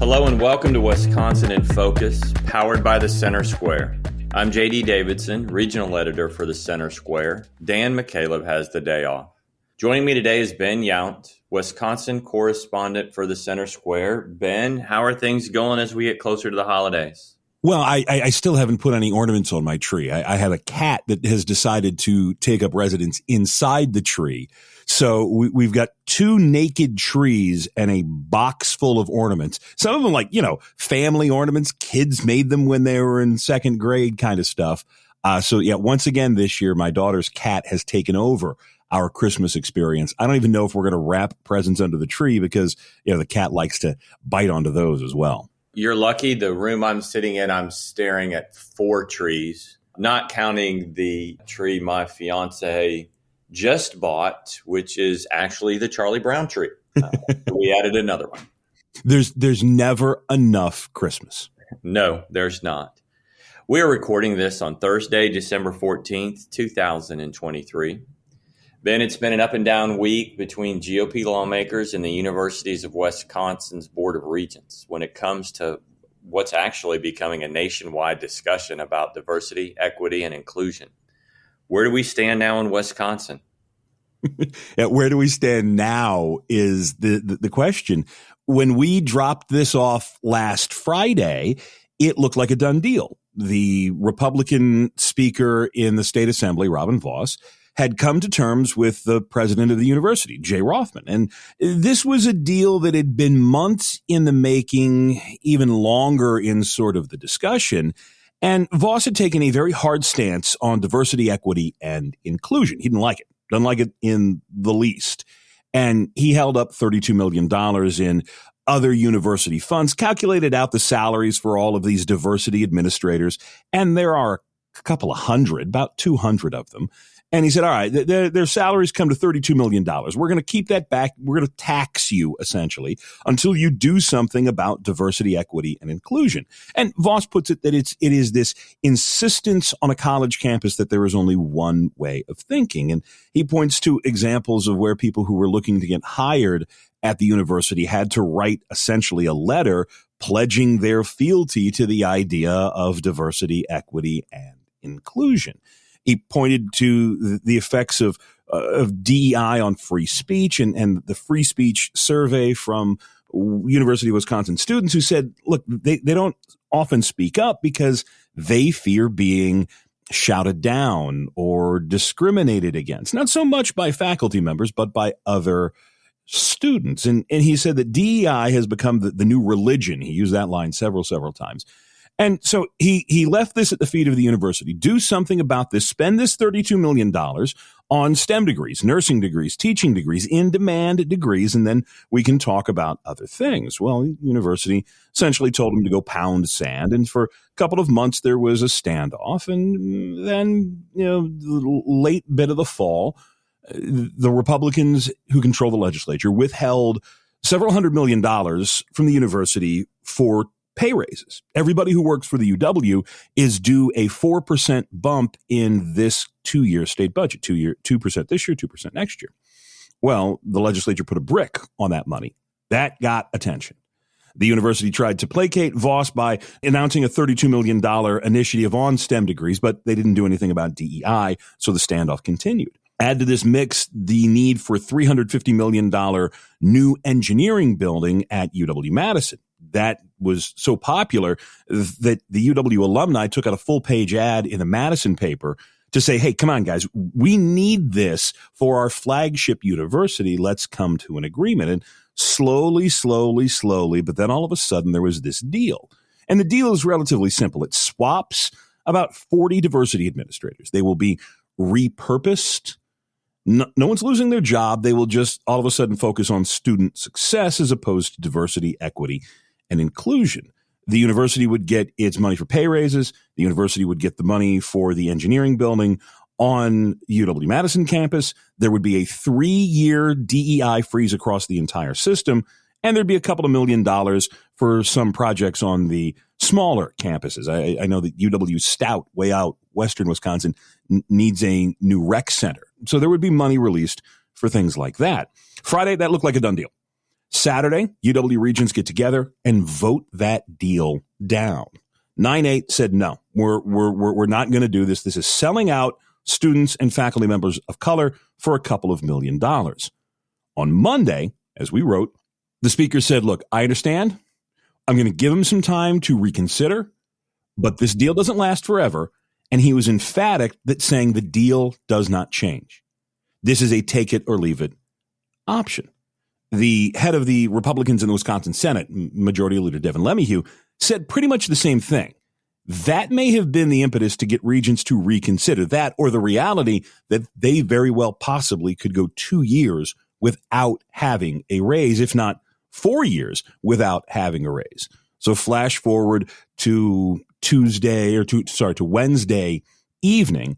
Hello and welcome to Wisconsin in Focus, powered by the Center Square. I'm JD Davidson, regional editor for the Center Square. Dan McCaleb has the day off. Joining me today is Ben Yount, Wisconsin correspondent for the Center Square. Ben, how are things going as we get closer to the holidays? Well, I still haven't put any ornaments on my tree. I have a cat that has decided to take up residence inside the tree. So we've got two naked trees and a box full of ornaments. Some of them like, family ornaments. Kids made them when they were in second grade kind of stuff. Once again this year, my daughter's cat has taken over our Christmas experience. I don't even know if we're going to wrap presents under the tree because, the cat likes to bite onto those as well. You're lucky. The room I'm sitting in, I'm staring at 4 trees, not counting the tree my fiance just bought, which is actually the Charlie Brown tree. We added another one. There's never enough Christmas. No, there's not. We are recording this on Thursday, December 14th, 2023. Ben, it's been an up and down week between GOP lawmakers and the universities of Wisconsin's Board of Regents when it comes to what's actually becoming a nationwide discussion about diversity, equity, and inclusion. Where do we stand now in Wisconsin? Where do we stand now is the question. When we dropped this off last Friday, it looked like a done deal. The Republican speaker in the state assembly, Robin Vos, had come to terms with the president of the university, Jay Rothman. And this was a deal that had been months in the making, even longer in sort of the discussion. And Vos had taken a very hard stance on diversity, equity, and inclusion. He didn't like it. Doesn't like it in the least. And he held up $32 million in other university funds, calculated out the salaries for all of these diversity administrators. And there are a couple of hundred, about 200 of them. And he said, all right, their salaries come to $32 million. We're going to keep that back. We're going to tax you, essentially, until you do something about diversity, equity, and inclusion. And Vos puts it that it is this insistence on a college campus that there is only one way of thinking. And he points to examples of where people who were looking to get hired at the university had to write essentially a letter pledging their fealty to the idea of diversity, equity, and inclusion. He pointed to the effects of DEI on free speech and the free speech survey from University of Wisconsin students who said, look, they don't often speak up because they fear being shouted down or discriminated against, not so much by faculty members, but by other students. And he said that DEI has become the new religion. He used that line several times. And so he left this at the feet of the university. Do something about this. Spend this $32 million on STEM degrees, nursing degrees, teaching degrees, in-demand degrees, and then we can talk about other things. Well, the university essentially told him to go pound sand, and for a couple of months there was a standoff, and then, the late bit of the fall, the Republicans who control the legislature withheld several $100 million from the university for pay raises. Everybody who works for the UW is due a 4% bump in this 2-year state budget, 2% this year, 2% next year. Well, the legislature put a brick on that money. That got attention. The university tried to placate Vos by announcing a $32 million initiative on STEM degrees, but they didn't do anything about DEI, so the standoff continued. Add to this mix the need for $350 million new engineering building at UW-Madison. That was so popular that the UW alumni took out a full-page ad in the Madison paper to say, hey, come on, guys, we need this for our flagship university. Let's come to an agreement. And slowly, but then all of a sudden there was this deal. And the deal is relatively simple. It swaps about 40 diversity administrators. They will be repurposed. No one's losing their job. They will just all of a sudden focus on student success as opposed to diversity, equity, and inclusion. The university would get its money for pay raises. The university would get the money for the engineering building on UW-Madison campus. There would be a 3-year DEI freeze across the entire system. And there'd be a couple of $1 million for some projects on the smaller campuses. I know that UW Stout, way out western Wisconsin, needs a new rec center. So there would be money released for things like that. Friday, that looked like a done deal. Saturday, UW Regents get together and vote that deal down. 9-8 said, no, we're not going to do this. This is selling out students and faculty members of color for a couple of $1 million. On Monday, as we wrote, the speaker said, look, I understand. I'm going to give him some time to reconsider, but this deal doesn't last forever. And he was emphatic that saying the deal does not change. This is a take it or leave it option. The head of the Republicans in the Wisconsin Senate, Majority Leader Devin LeMahieu, said pretty much the same thing. That may have been the impetus to get Regents to reconsider that, or the reality that they very well possibly could go 2 years without having a raise, if not 4 years without having a raise. So flash forward to Wednesday evening,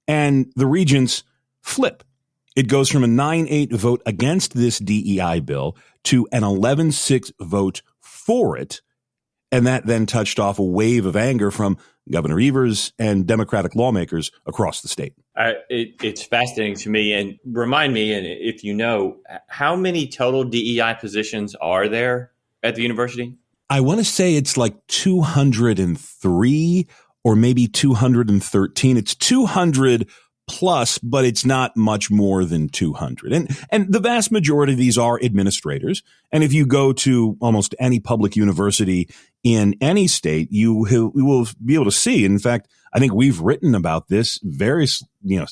and the Regents flip. It goes from a 9-8 vote against this DEI bill to an 11-6 vote for it. And that then touched off a wave of anger from Governor Evers and Democratic lawmakers across the state. It's fascinating to me. And remind me, and if you know, how many total DEI positions are there at the university? I want to say it's like 203 or maybe 213. It's 200 plus, but it's not much more than 200. And the vast majority of these are administrators. And if you go to almost any public university in any state, you will be able to see. In fact, I think we've written about this, various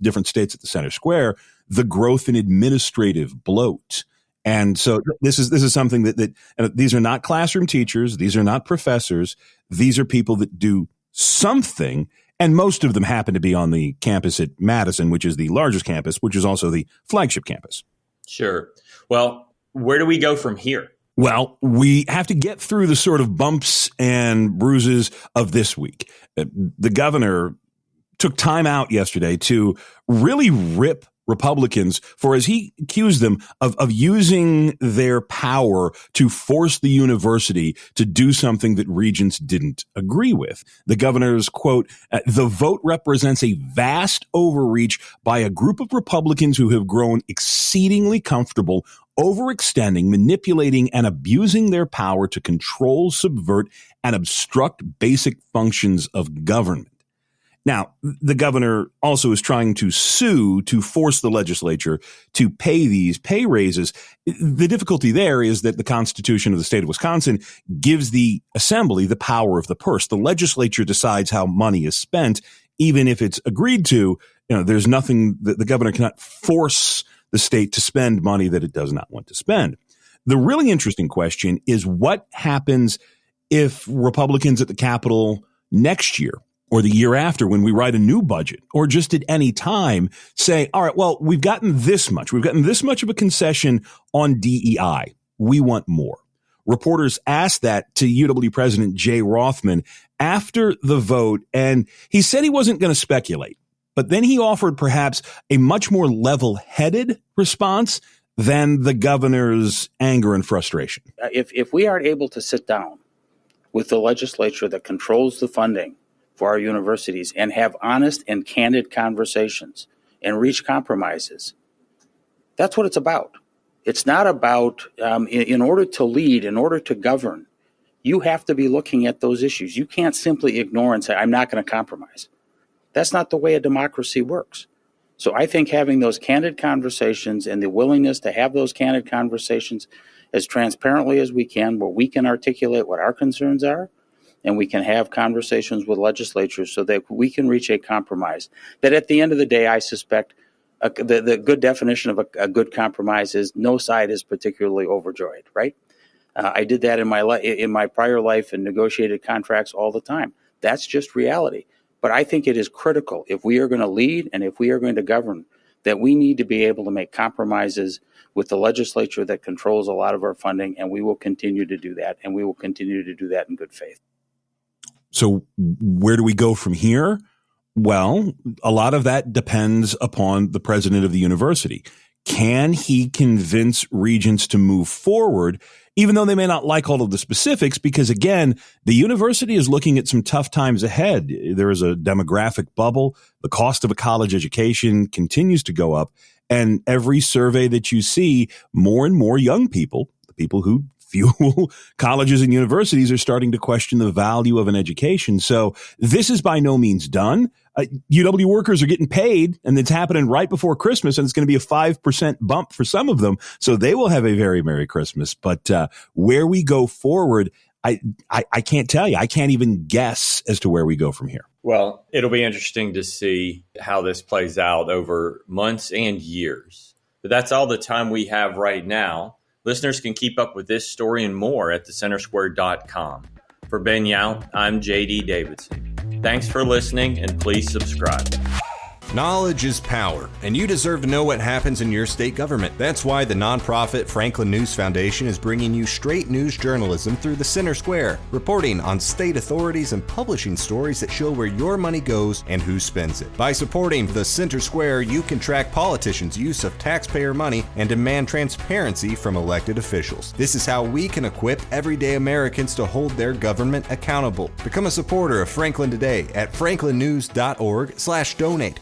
different states at the Center Square, the growth in administrative bloat. And so this is something that these are not classroom teachers. These are not professors. These are people that do something. And most of them happen to be on the campus at Madison, which is the largest campus, which is also the flagship campus. Sure. Well, where do we go from here? Well, we have to get through the sort of bumps and bruises of this week. The governor took time out yesterday to really rip Republicans for, as he accused them of using their power to force the university to do something that Regents didn't agree with. The governor's quote, the vote represents a vast overreach by a group of Republicans who have grown exceedingly comfortable overextending, manipulating, and abusing their power to control, subvert, and obstruct basic functions of government. Now, the governor also is trying to sue to force the legislature to pay these pay raises. The difficulty there is that the Constitution of the state of Wisconsin gives the assembly the power of the purse. The legislature decides how money is spent, even if it's agreed to. There's nothing that the governor cannot force the state to spend money that it does not want to spend. The really interesting question is what happens if Republicans at the Capitol next year or the year after, when we write a new budget, or just at any time, say, all right, well, we've gotten this much. We've gotten this much of a concession on DEI. We want more. Reporters asked that to UW President Jay Rothman after the vote, and he said he wasn't going to speculate. But then he offered perhaps a much more level-headed response than the governor's anger and frustration. If we aren't able to sit down with the legislature that controls the funding for our universities and have honest and candid conversations and reach compromises, that's what it's about. It's not about, in order to lead, in order to govern, you have to be looking at those issues. You can't simply ignore and say, I'm not going to compromise. That's not the way a democracy works. So I think having those candid conversations and the willingness to have those candid conversations as transparently as we can, where we can articulate what our concerns are, and we can have conversations with legislatures so that we can reach a compromise. That at the end of the day, I suspect the good definition of a good compromise is no side is particularly overjoyed, right? I did that in my prior life and negotiated contracts all the time. That's just reality. But I think it is critical, if we are going to lead and if we are going to govern, that we need to be able to make compromises with the legislature that controls a lot of our funding, and we will continue to do that, and we will continue to do that in good faith. So where do we go from here? Well, a lot of that depends upon the president of the university. Can he convince Regents to move forward, even though they may not like all of the specifics? Because, again, the university is looking at some tough times ahead. There is a demographic bubble. The cost of a college education continues to go up. And every survey that you see, more and more young people, the people who fuel colleges and universities are starting to question the value of an education. So this is by no means done. UW workers are getting paid, and it's happening right before Christmas, and it's going to be a 5% bump for some of them. So they will have a very Merry Christmas. But where we go forward, I can't tell you. I can't even guess as to where we go from here. Well, it'll be interesting to see how this plays out over months and years. But that's all the time we have right now. Listeners can keep up with this story and more at thecentersquare.com. For Ben Yount, I'm JD Davidson. Thanks for listening, and please subscribe. Knowledge is power, and you deserve to know what happens in your state government. That's why the nonprofit Franklin News Foundation is bringing you straight news journalism through the Center Square, reporting on state authorities and publishing stories that show where your money goes and who spends it. By supporting the Center Square, you can track politicians' use of taxpayer money and demand transparency from elected officials. This is how we can equip everyday Americans to hold their government accountable. Become a supporter of Franklin today at franklinnews.org/donate.